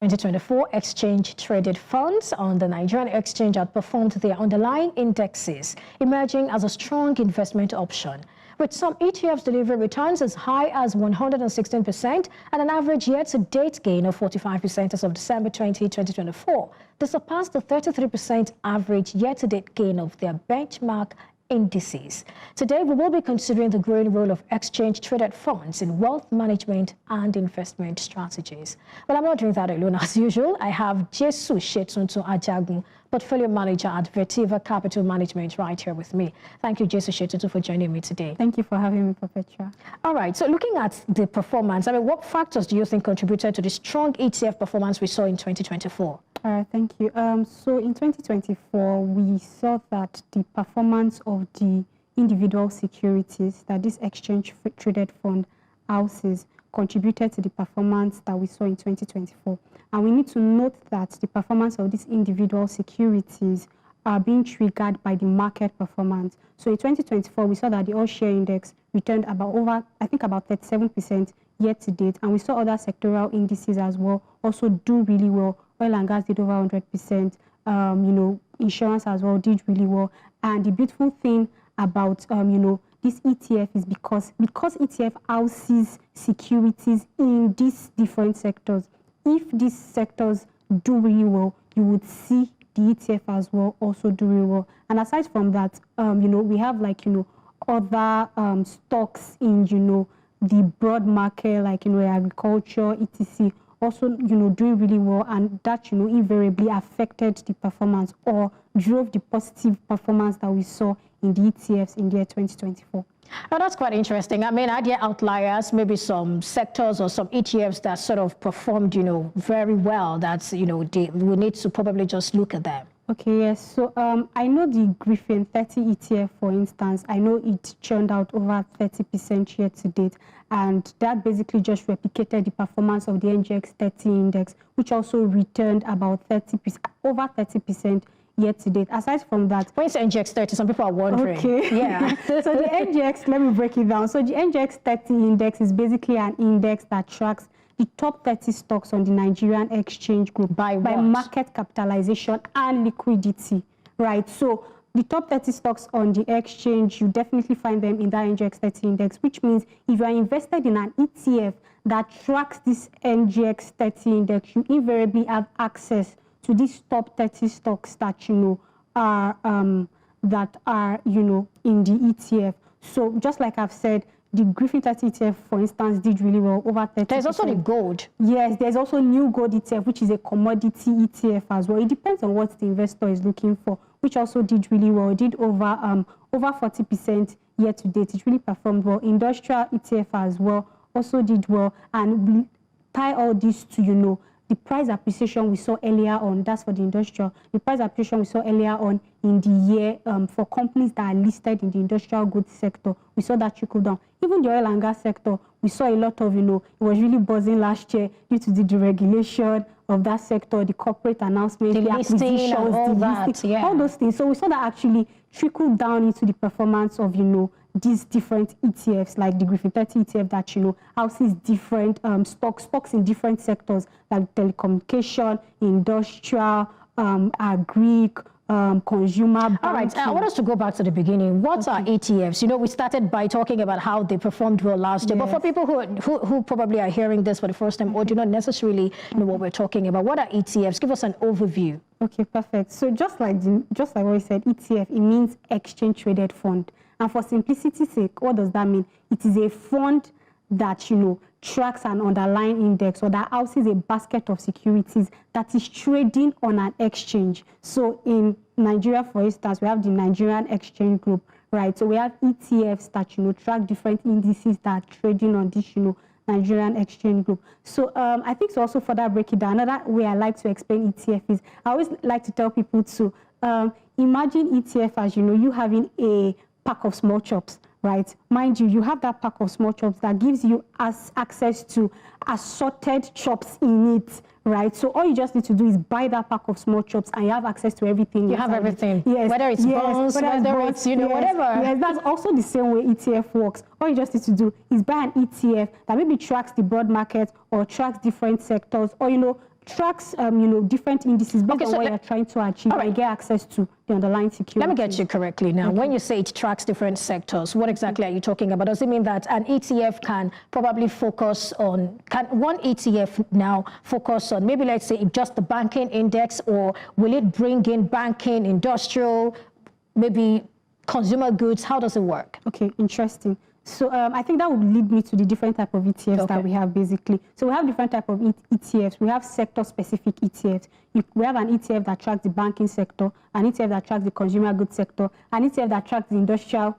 2024 exchange-traded funds on the Nigerian exchange outperformed their underlying indexes, emerging as a strong investment option, with some ETFs delivering returns as high as 116% and an average year-to-date gain of 45% as of December 2024. They surpassed the 33% average year-to-date gain of their benchmark indices. Today, we will be considering the growing role of exchange-traded funds in wealth management and investment strategies. Well, I'm not doing that alone as usual. I have Jesu Shetuntu Ajagun, Portfolio Manager at Vertiva Capital Management, right here with me. Thank you, Jesu Shetuntu, for joining me today. Thank you for having me, Perpetua. All right, so looking at the performance, what factors do you think contributed to the strong ETF performance we saw in 2024? All right, thank you. So in 2024, we saw that the performance of the individual securities that this exchange-traded fund houses contributed to the performance that we saw in 2024. And we need to note that the performance of these individual securities are being triggered by the market performance. So in 2024, we saw that the all-share index returned about 37% year to date. And we saw other sectoral indices as well also do really well. Oil and gas did over 100%. Insurance as well did really well. And the beautiful thing about, this ETF is because ETF houses securities in these different sectors. If these sectors do really well, you would see the ETF as well also do really well. And aside from that, we have other stocks in, the broad market, like, agriculture, etc. also, doing really well, and that, invariably affected the performance or drove the positive performance that we saw in the ETFs in the year 2024. Oh, that's quite interesting. Are there outliers, maybe some sectors or some ETFs that sort of performed, very well, that's, we need to probably just look at them? Okay, yes. So I know the Griffin 30 ETF, for instance, I know it churned out over 30% year to date. And that basically just replicated the performance of the NGX 30 index, which also returned about over 30% year to date. Aside from that, when you say NGX 30, some people are wondering. Okay. Yeah. So the NGX, let me break it down. So the NGX 30 index is basically an index that tracks the top 30 stocks on the Nigerian exchange group by market capitalization and liquidity, right? So the top 30 stocks on the exchange, you definitely find them in that NGX 30 index, which means if you are invested in an ETF that tracks this NGX 30 index, you invariably have access to these top 30 stocks that, are in the ETF. So just like I've said, the Griffin 30 ETF, for instance, did really well, over 30%. There's also the gold. Yes, there's also new gold ETF, which is a commodity ETF as well. It depends on what the investor is looking for, which also did really well. It did over 40% year to date. It really performed well. Industrial ETF as well also did well. And we tie all this to, the price appreciation we saw earlier on, that's for the industrial. The price appreciation we saw earlier on in the year for companies that are listed in the industrial goods sector, we saw that trickle down. Even the oil and gas sector, we saw a lot of, it was really buzzing last year due to the deregulation of that sector, the corporate announcement, the acquisitions, all those things. So we saw that actually trickle down into the performance of, these different ETFs, like the Griffin 30 ETF that, houses different stocks in different sectors, like telecommunication, industrial, agri, consumer banking. All right, I want us to go back to the beginning. What are ETFs? We started by talking about how they performed well last year, but for people who probably are hearing this for the first time or do not necessarily know what we're talking about, what are ETFs? Give us an overview. Okay, perfect. So just like what we said, ETF, it means exchange-traded fund. And for simplicity's sake, what does that mean? It is a fund that, tracks an underlying index or that houses a basket of securities that is trading on an exchange. So in Nigeria, for instance, we have the Nigerian Exchange Group, right? So we have ETFs that, track different indices that are trading on this, Nigerian Exchange Group. So I think to also further break it down, another way I like to explain ETF is, I always like to tell people to imagine ETF as, you having a pack of small chops, right? Mind you, you have that pack of small chops that gives you access to assorted chops in it, right? So all you just need to do is buy that pack of small chops and you have access to everything. You have everything. Yes. Whether it's bonds, whether it's, whatever. Yes, that's also the same way ETF works. All you just need to do is buy an ETF that maybe tracks the broad market or tracks different sectors or, tracks, different indices based on what you're trying to achieve. Right. You get access to the underlying security. Let me get you correctly now. Okay. When you say it tracks different sectors, what exactly are you talking about? Does it mean that an ETF can probably focus on, can one ETF now focus on maybe, let's say, just the banking index, or will it bring in banking, industrial, maybe consumer goods? How does it work? Okay, interesting. So I think that would lead me to the different type of ETFs that we have basically. So we have different type of ETFs. We have sector-specific ETFs. We have an ETF that tracks the banking sector, an ETF that tracks the consumer goods sector, an ETF that tracks the industrial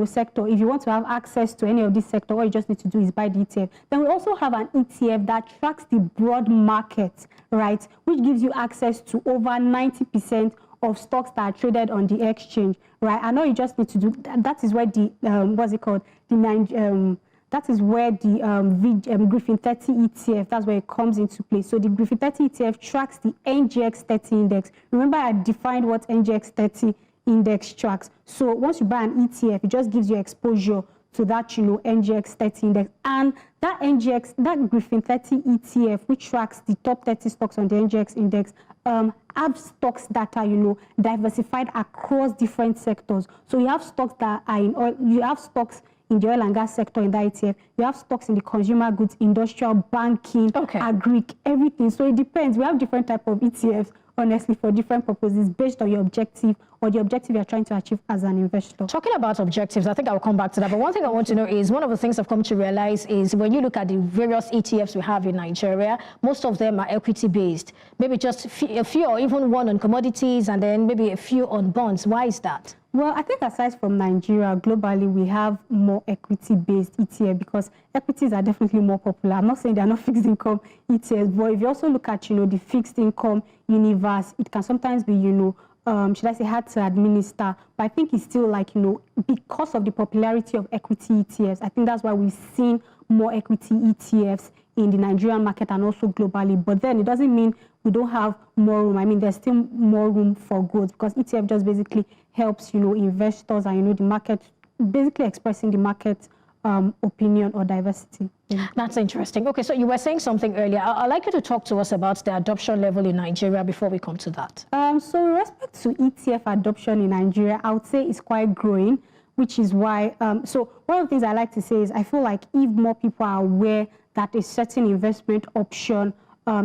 sector. If you want to have access to any of this sector, all you just need to do is buy the ETF. Then we also have an ETF that tracks the broad market, right, which gives you access to over 90% of stocks that are traded on the exchange, right? I know you just need to do that. Is where the what's it called? That is where the Griffin 30 ETF, that's where it comes into play. So the Griffin 30 ETF tracks the NGX 30 index. Remember, I defined what NGX 30 index tracks. So once you buy an ETF, it just gives you exposure to that, NGX 30 index. And that Griffin 30 ETF, which tracks the top 30 stocks on the NGX index, have stocks that are, diversified across different sectors. So you have stocks that are in oil, you have stocks in the oil and gas sector in that ETF, you have stocks in the consumer goods, industrial, banking, agri, everything. So it depends. We have different type of ETFs, honestly, for different purposes based on your objective or the objective you're trying to achieve as an investor. Talking about objectives, I think I'll come back to that. But one thing I want to know is, one of the things I've come to realize is when you look at the various ETFs we have in Nigeria, most of them are equity-based. Maybe just a few or even one on commodities and then maybe a few on bonds. Why is that? Well, I think aside from Nigeria, globally, we have more equity-based ETF because equities are definitely more popular. I'm not saying they're not fixed income ETFs, but if you also look at, the fixed income universe, it can sometimes be, should I say, hard to administer. But I think it's still like, because of the popularity of equity ETFs, I think that's why we've seen more equity ETFs in the Nigerian market and also globally. But then it doesn't mean we don't have more room. I mean, there's still more room for growth because ETF just basically helps, investors and, the market, basically expressing the market opinion or diversity. Yeah. That's interesting. Okay, so you were saying something earlier. I'd like you to talk to us about the adoption level in Nigeria before we come to that. So with respect to ETF adoption in Nigeria, I would say it's quite growing, which is why, so one of the things I like to say is I feel like if more people are aware that a certain investment option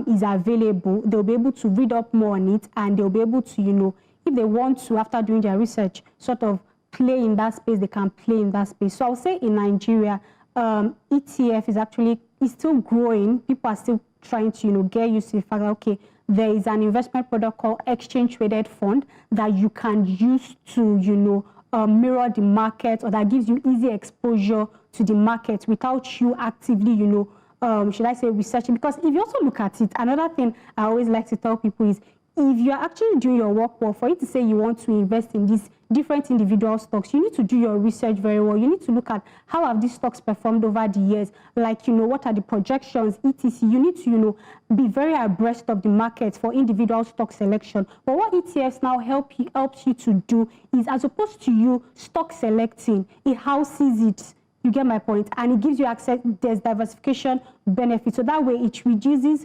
is available, they'll be able to read up more on it, and they'll be able to, if they want to, after doing their research, sort of play in that space, they can play in that space. So I'll say in Nigeria, ETF is still growing. People are still trying to, get used to the fact that, okay, there is an investment product called exchange traded fund that you can use to, mirror the market, or that gives you easy exposure to the market without you actively, should I say, researching. Because if you also look at it, another thing I always like to tell people is, if you're actually doing your work well, for you to say you want to invest in these different individual stocks, you need to do your research very well. You need to look at how have these stocks performed over the years, like, what are the projections, etc. You need to, be very abreast of the market for individual stock selection. But what ETFs now helps you to do is, as opposed to you stock selecting, it houses it. You get my point? And it gives you access, there's diversification benefits. So that way it reduces,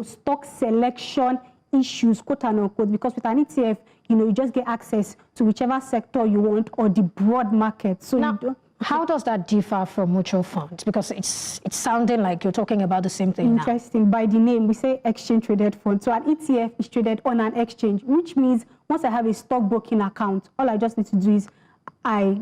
stock selection issues, quote unquote, because with an ETF, you just get access to whichever sector you want or the broad market. So now, how does that differ from mutual funds? Because it's sounding like you're talking about the same thing. Interesting. Now, by the name, we say exchange traded fund. So an ETF is traded on an exchange, which means once I have a stockbroking account, all I just need to do is I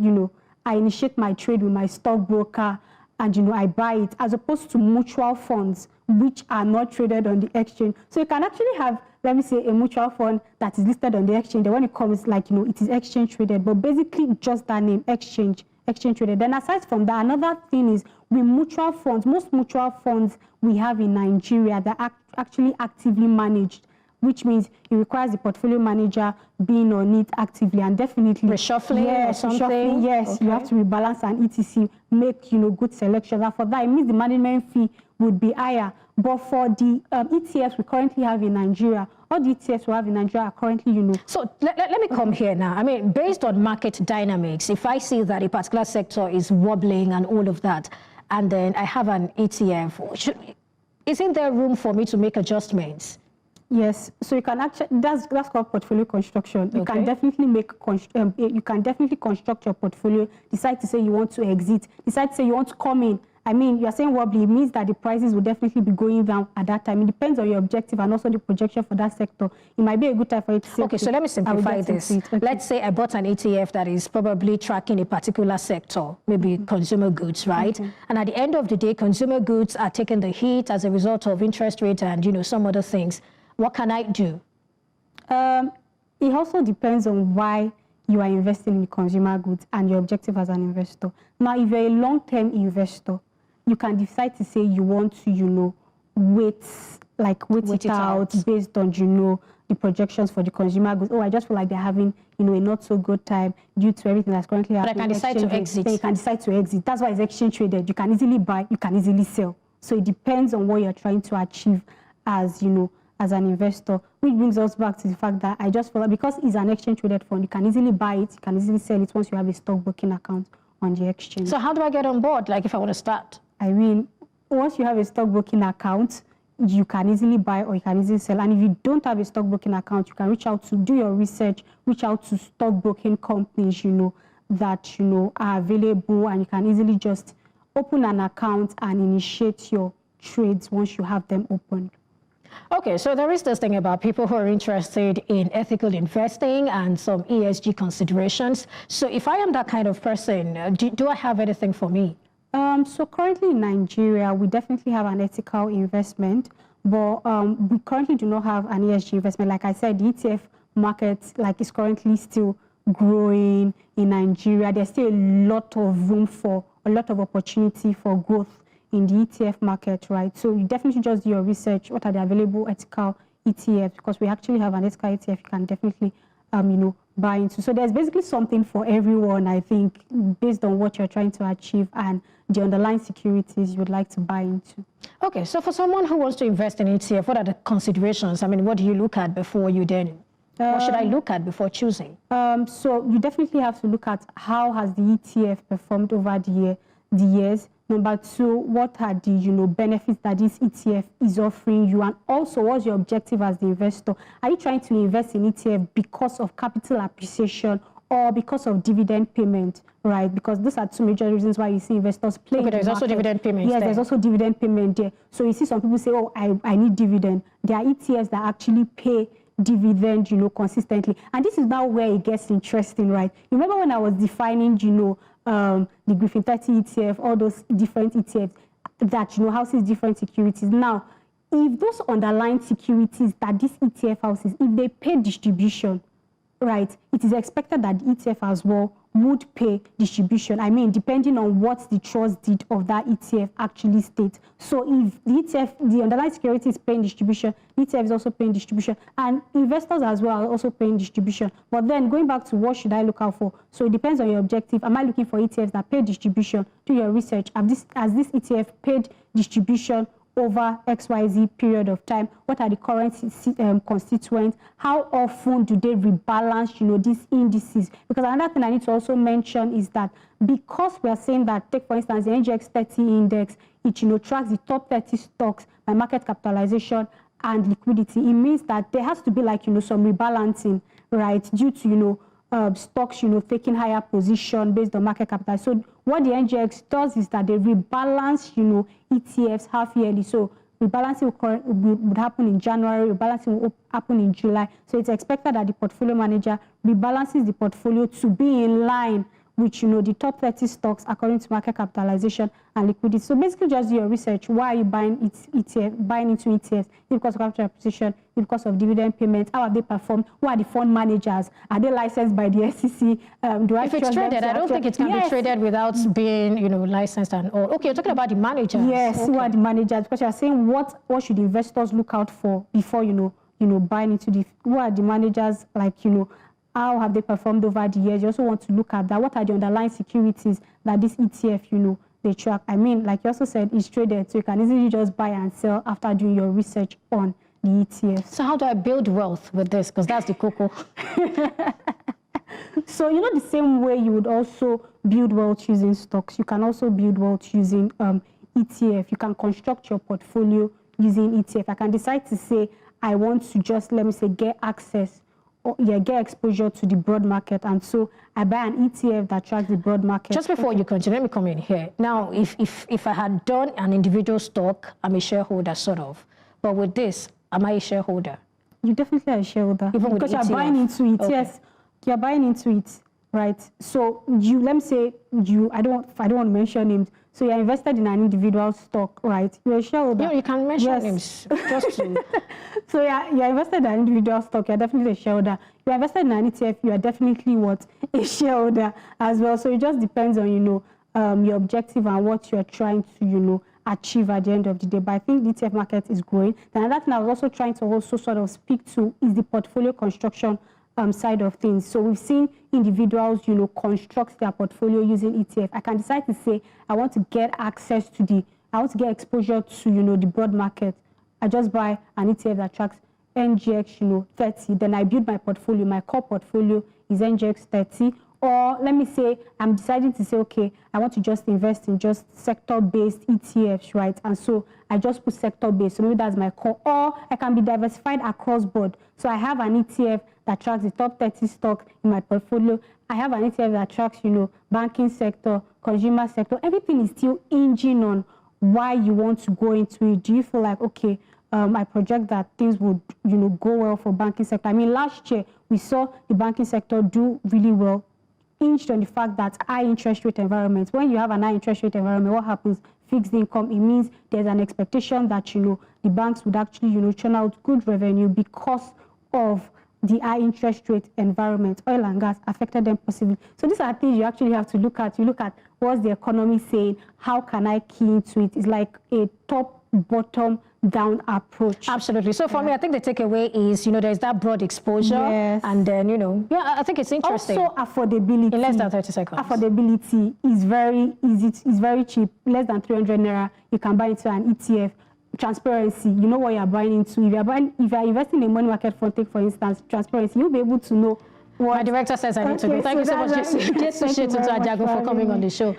initiate my trade with my stockbroker, and I buy it, as opposed to mutual funds, which are not traded on the exchange. So you can actually have, let me say, a mutual fund that is listed on the exchange. And when it comes, it is exchange traded, but basically just that name, exchange traded. Then aside from that, another thing is with mutual funds, most mutual funds we have in Nigeria, they're actually actively managed, which means it requires the portfolio manager being on it actively, and definitely reshuffling or something. Reshuffling, yes, okay. You have to rebalance and etc. Make good selections. And for that, it means the management fee would be higher. But for the ETFs we currently have in Nigeria, all the ETFs we have in Nigeria are currently, So let me come here now. I mean, based on market dynamics, if I see that a particular sector is wobbling and all of that, and then I have an ETF, Isn't there room for me to make adjustments? Yes, so you can actually, that's called portfolio construction. You can definitely you can definitely construct your portfolio, decide to say you want to exit, decide to say you want to come in. I mean, you're saying wobbly, it means that the prices will definitely be going down at that time. It depends on your objective and also the projection for that sector. It might be a good time for you to say, okay, so let me simplify this. Okay. Let's say I bought an ETF that is probably tracking a particular sector, maybe consumer goods, right? And at the end of the day, consumer goods are taking the hit as a result of interest rate and, you know, some other things. What can I do? It also depends on why you are investing in consumer goods and your objective as an investor. Now, if you're a long-term investor, you can decide to say you want to, you know, wait it out based on, you know, the projections for the consumer goods. Oh, I just feel like they're having, you know, a not so good time due to everything that's currently happening. But I can decide to exit. Then you can decide to exit. That's why it's exchange traded. You can easily buy, you can easily sell. So it depends on what you're trying to achieve as, you know, as an investor, which brings us back to the fact that I just feel like because it's an exchange traded fund, you can easily buy it, you can easily sell it once you have a stockbroking account on the exchange. So how do I get on board, like if I want to start? I mean, once you have a stockbroking account, you can easily buy or you can easily sell. And if you don't have a stockbroking account, you can reach out to do your research, reach out to stockbroking companies, you know, that, you know, are available, and you can easily just open an account and initiate your trades once you have them opened. Okay, so there is this thing about people who are interested in ethical investing and some ESG considerations. So if I am that kind of person, do I have anything for me? So currently in Nigeria, we definitely have an ethical investment, but we currently do not have an ESG investment. Like I said, the ETF market is currently still growing in Nigeria. There's still a lot of room for, a lot of opportunity for growth in the ETF market, right? So you definitely just do your research. What are the available ethical ETFs? Because we actually have an ethical ETF you can definitely, you know, buy into. So there's basically something for everyone, I think, based on what you're trying to achieve and the underlying securities you would like to buy into. Okay, so for someone who wants to invest in ETF, what are the considerations? I mean, what do you look at before you then? What should I look at before choosing? So you definitely have to look at how has the ETF performed over the years. Number two, what are the, you know, benefits that this ETF is offering you? And also, what's your objective as the investor? Are you trying to invest in ETF because of capital appreciation or because of dividend payment, right? Because those are two major reasons why you see investors playing. Okay, there's also dividend payment. Yes, there's also dividend payment there. So you see some people say, oh, I need dividend. There are ETFs that actually pay dividend, you know, consistently. And this is now where it gets interesting, right? You remember when I was defining, you know, the Griffin 30 ETF, all those different ETFs that, you know, houses different securities. Now, if those underlying securities that this ETF houses, if they pay distribution, right, it is expected that the ETF as well would pay distribution. I mean, depending on what the trust deed of that ETF actually states. So if the ETF, the underlying security is paying distribution, the ETF is also paying distribution, and investors as well are also paying distribution. But then going back to what should I look out for? So it depends on your objective. Am I looking for ETFs that pay distribution? Do your research. Has this ETF paid distribution over XYZ period of time? What are the current constituents? How often do they rebalance, you know, these indices? Because another thing I need to also mention is that because we are saying that, take for instance, the NGX 30 index, it, you know, tracks the top 30 stocks by market capitalization and liquidity, it means that there has to be, like, you know, some rebalancing, right, due to, you know, stocks, you know, taking higher position based on market capital. So what the NGX does is that they rebalance, you know, ETFs half yearly. So rebalancing would happen in January, rebalancing will happen in July. So it's expected that the portfolio manager rebalances the portfolio to be in line with, you know, the top 30 stocks according to market capitalization and liquidity. So basically just do your research. Why are you buying into ETFs? Is it because of capital appreciation? Is it because of dividend payments? How have they performed? Who are the fund managers? Are they licensed by the SEC? If it's traded, I don't think it can be traded without being, you know, licensed and all. Okay, you're talking about the managers. Yes, okay. Who are the managers? Because you're saying what should investors look out for before, you know, buying into the, who are the managers, like, you know, how have they performed over the years? You also want to look at that. What are the underlying securities that this ETF, you know, they track? I mean, like you also said, it's traded, so you can easily just buy and sell after doing your research on the ETF. So how do I build wealth with this? Because that's the cocoa. So, you know, the same way you would also build wealth using stocks, you can also build wealth using ETF. You can construct your portfolio using ETF. I can decide to say, I want to just, let me say, get access or get exposure to the broad market. And so I buy an ETF that tracks the broad market. Just before you continue, let me come in here. Now, if I had done an individual stock, I'm a shareholder, sort of. But with this, am I a shareholder? You definitely are a shareholder. Even because with you're ETF? buying into it. Okay. Yes, you're buying into it, right? So you, let me say, I don't want to mention names. So you're invested in an individual stock, right? You're a shareholder. Yeah, you can mention yes. names. Just to... So you're invested in an individual stock, you're definitely a shareholder. You're invested in an ETF, you are definitely what? A shareholder as well. So it just depends on, your objective and what you're trying to, achieve at the end of the day. But I think the ETF market is growing. Then another thing I was also trying to also sort of speak to is the portfolio construction side of things. So we've seen individuals, construct their portfolio using ETF. I can decide to say, I want to get access to I want to get exposure to, the broad market. I just buy an ETF that tracks NGX, 30. Then I build my portfolio. My core portfolio is NGX 30. Or let me say, I'm deciding to say, okay, I want to just invest in just sector-based ETFs, right? And so I just put sector-based. So maybe that's my core. Or I can be diversified across board. So I have an ETF that tracks the top 30 stock in my portfolio. I have an ETF that tracks, banking sector, consumer sector. Everything is still hinging on why you want to go into it. Do you feel like, okay, I project that things would, go well for banking sector? I mean, last year, we saw the banking sector do really well, hinged on the fact that high interest rate environment. When you have an high interest rate environment, what happens? Fixed income, it means there's an expectation that, the banks would actually, churn out good revenue because of the high interest rate environment. Oil and gas affected them positively. So these are things you actually have to look at. You look at what's the economy saying, how can I key into it? It's like a top-bottom down approach. Absolutely. So for me, I think the takeaway is, there's that broad exposure. Yes. And then, yeah, I think it's interesting. Also, affordability. In less than 30 seconds. Affordability is very easy. It's very cheap. Less than 300 naira, you can buy into an ETF. Transparency, you know what you're buying into. If you're investing in a money market fund, take for instance, transparency, you'll be able to know what. My director says I need to go. Thank you so much, Jesu Shetu Ajagun, for coming on the show.